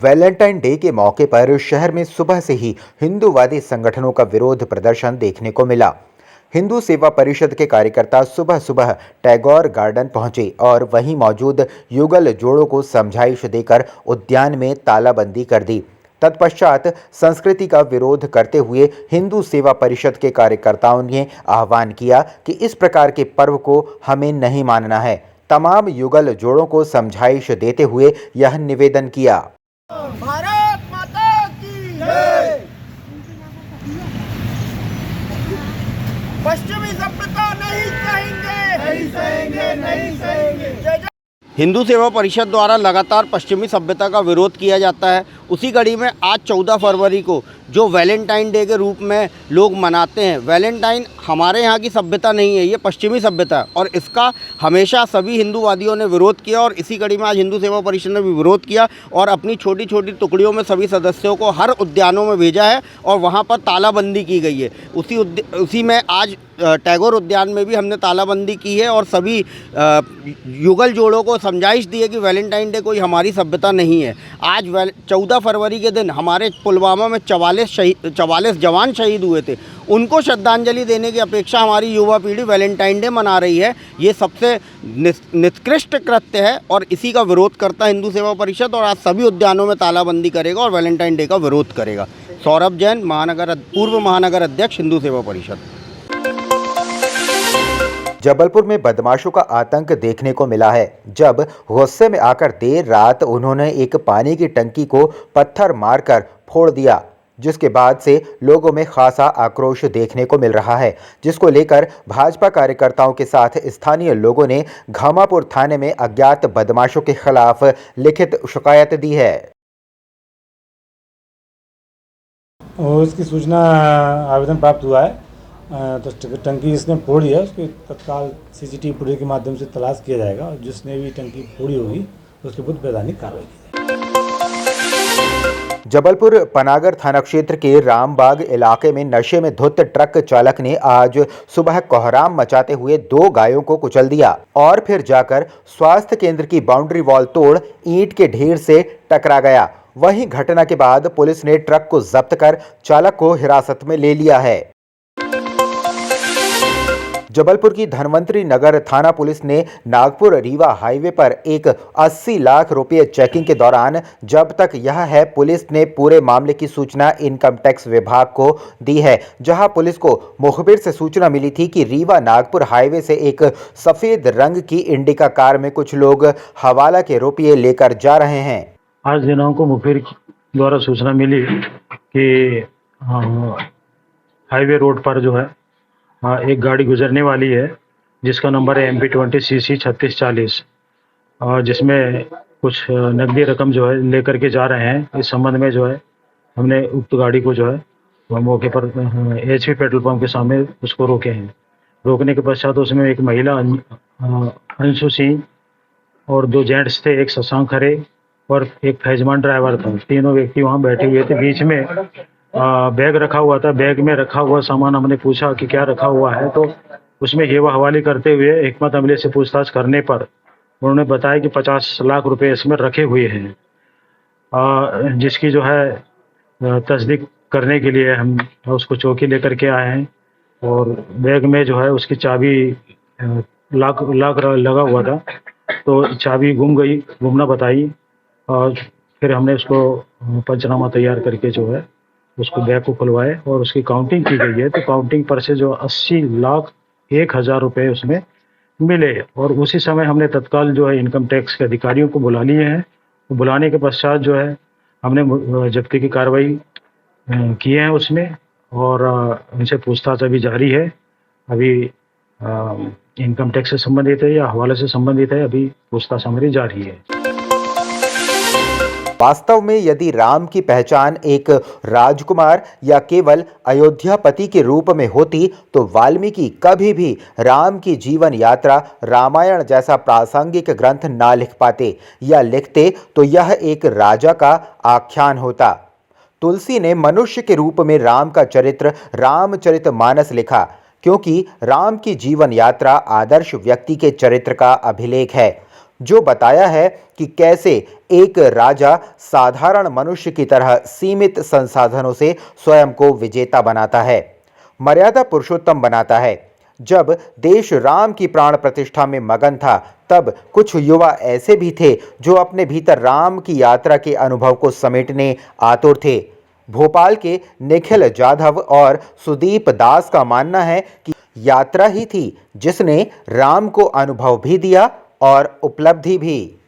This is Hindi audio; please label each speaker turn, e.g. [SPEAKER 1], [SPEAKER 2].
[SPEAKER 1] वैलेंटाइन डे के मौके पर शहर में सुबह से ही हिंदूवादी संगठनों का विरोध प्रदर्शन देखने को मिला। हिंदू सेवा परिषद के कार्यकर्ता सुबह सुबह टैगोर गार्डन पहुंचे और वहीं मौजूद युगल जोड़ों को समझाइश देकर उद्यान में तालाबंदी कर दी। तत्पश्चात संस्कृति का विरोध करते हुए हिंदू सेवा परिषद के कार्यकर्ताओं ने आह्वान किया कि इस प्रकार के पर्व को हमें नहीं मानना है। तमाम युगल जोड़ों को समझाइश देते हुए यह निवेदन किया।
[SPEAKER 2] भारत माता की जय। पश्चिमी सभ्यता नहीं सहेंगे, नहीं सहेंगे, नहीं सहेंगे। जय जय।
[SPEAKER 3] हिंदू सेवा परिषद द्वारा लगातार पश्चिमी सभ्यता का विरोध किया जाता है। उसी कड़ी में आज 14 फरवरी को जो वैलेंटाइन डे के रूप में लोग मनाते हैं, वैलेंटाइन हमारे यहाँ की सभ्यता नहीं है, ये पश्चिमी सभ्यता है और इसका हमेशा सभी हिंदूवादियों ने विरोध किया और इसी कड़ी में आज हिंदू सेवा परिषद ने भी विरोध किया और अपनी छोटी छोटी टुकड़ियों में सभी सदस्यों को हर उद्यानों में भेजा है और वहाँ पर तालाबंदी की गई है। उसी में आज टैगोर उद्यान में भी हमने तालाबंदी की है और सभी युगल जोड़ों को समझाइश दी है कि वैलेंटाइन डे कोई हमारी सभ्यता नहीं है। आज 14 फरवरी के दिन हमारे पुलवामा में 44 जवान शहीद हुए थे, उनको श्रद्धांजलि देने की अपेक्षा हमारी युवा पीढ़ी वैलेंटाइन डे मना रही है। ये सबसे निकृष्ट कृत्य है और इसी का विरोध करता है हिंदू सेवा परिषद और आज सभी उद्यानों में तालाबंदी करेगा और वैलेंटाइन डे का विरोध करेगा। सौरभ जैन, पूर्व महानगर अध्यक्ष, हिंदू सेवा परिषद।
[SPEAKER 1] जबलपुर में बदमाशों का आतंक देखने को मिला है, जब गुस्से में आकर देर रात उन्होंने एक पानी की टंकी को पत्थर मारकर फोड़ दिया, जिसके बाद से लोगों में खासा आक्रोश देखने को मिल रहा है, जिसको लेकर भाजपा कार्यकर्ताओं के साथ स्थानीय लोगों ने घामापुर थाने में अज्ञात बदमाशों के खिलाफ लिखित शिकायत दी है।
[SPEAKER 4] और इसकी सूचना आवेदन प्राप्त हुआ है तो टंकी इसने फोड़ी है, उसकी तत्काल सीसीटीवी फुटेज के माध्यम से तलाश किया जाएगा और जिसने भी टंकी फोड़ी होगी उसके विरुद्ध वैधानिक कार्रवाई की जाएगी।
[SPEAKER 1] जबलपुर पनागर थाना क्षेत्र के रामबाग इलाके में नशे में धुत ट्रक चालक ने आज सुबह कोहराम मचाते हुए 2 गायों को कुचल दिया और फिर जाकर स्वास्थ्य केंद्र की बाउंड्री वॉल तोड़ ईंट के ढेर से टकरा गया। वहीं घटना के बाद पुलिस ने ट्रक को जब्त कर चालक को हिरासत में ले लिया है। जबलपुर की धनवंतरी नगर थाना पुलिस ने नागपुर रीवा हाईवे पर एक 80 लाख रुपए चेकिंग के दौरान, जब तक यह है, पुलिस ने पूरे मामले की सूचना इनकम टैक्स विभाग को दी है, जहां पुलिस को मुखबिर से सूचना मिली थी कि रीवा नागपुर हाईवे से एक सफेद रंग की इंडिका कार में कुछ लोग हवाला के रुपये लेकर जा रहे हैं।
[SPEAKER 5] आज दिनांक को मुखबिर द्वारा सूचना मिली कि हाईवे रोड पर जो है एक गाड़ी गुजरने वाली है जिसका नंबर है MP20CC 3640 और जिसमें कुछ नकदी रकम जो है लेकर के जा रहे हैं। इस संबंध में जो है हमने उक्त गाड़ी को जो है मौके पर HP पेट्रोल पंप के सामने उसको रोके हैं। रोकने के पश्चात उसमें एक महिला अंशु सिंह और 2 जेंट्स थे, एक शशांक खरे और एक फैजमान ड्राइवर था। तीनों व्यक्ति वहाँ बैठे हुए थे। बीच में बैग रखा हुआ था। बैग में रखा हुआ सामान हमने पूछा कि क्या रखा हुआ है, तो उसमें हेवा हवाली करते हुए हिकमत अमले से पूछताछ करने पर उन्होंने बताया कि 50 लाख रुपए इसमें रखे हुए हैं, जिसकी जो है तस्दीक करने के लिए हम उसको चौकी लेकर के आए हैं और बैग में जो है उसकी चाबी लाख लगा हुआ था, तो चाबी गुमना बताई और फिर हमने उसको पंचनामा तैयार करके जो है उसको बैग को खुलवाए और उसकी काउंटिंग की गई है। तो काउंटिंग पर से जो 80,01,000 रुपये उसमें मिले और उसी समय हमने तत्काल जो है इनकम टैक्स के अधिकारियों को बुला लिए हैं। तो बुलाने के पश्चात जो है हमने जब्ती की कार्रवाई की है उसमें और उनसे पूछताछ अभी जारी है। अभी इनकम टैक्स से संबंधित है या हवाले से संबंधित है, अभी पूछताछ हमारी जारी है।
[SPEAKER 1] वास्तव में यदि राम की पहचान एक राजकुमार या केवल अयोध्यापति के रूप में होती तो वाल्मीकि कभी भी राम की जीवन यात्रा रामायण जैसा प्रासंगिक ग्रंथ ना लिख पाते, या लिखते तो यह एक राजा का आख्यान होता। तुलसी ने मनुष्य के रूप में राम का चरित्र रामचरितमानस लिखा, क्योंकि राम की जीवन यात्रा आदर्श व्यक्ति के चरित्र का अभिलेख है। जो बताया है कि कैसे एक राजा साधारण मनुष्य की तरह सीमित संसाधनों से स्वयं को विजेता बनाता है, मर्यादा पुरुषोत्तम बनाता है। जब देश राम की प्राण प्रतिष्ठा में मगन था, तब कुछ युवा ऐसे भी थे जो अपने भीतर राम की यात्रा के अनुभव को समेटने आतुर थे। भोपाल के निखिल जाधव और सुदीप दास का मानना है कि यात्रा ही थी जिसने राम को अनुभव भी दिया और उपलब्धि भी।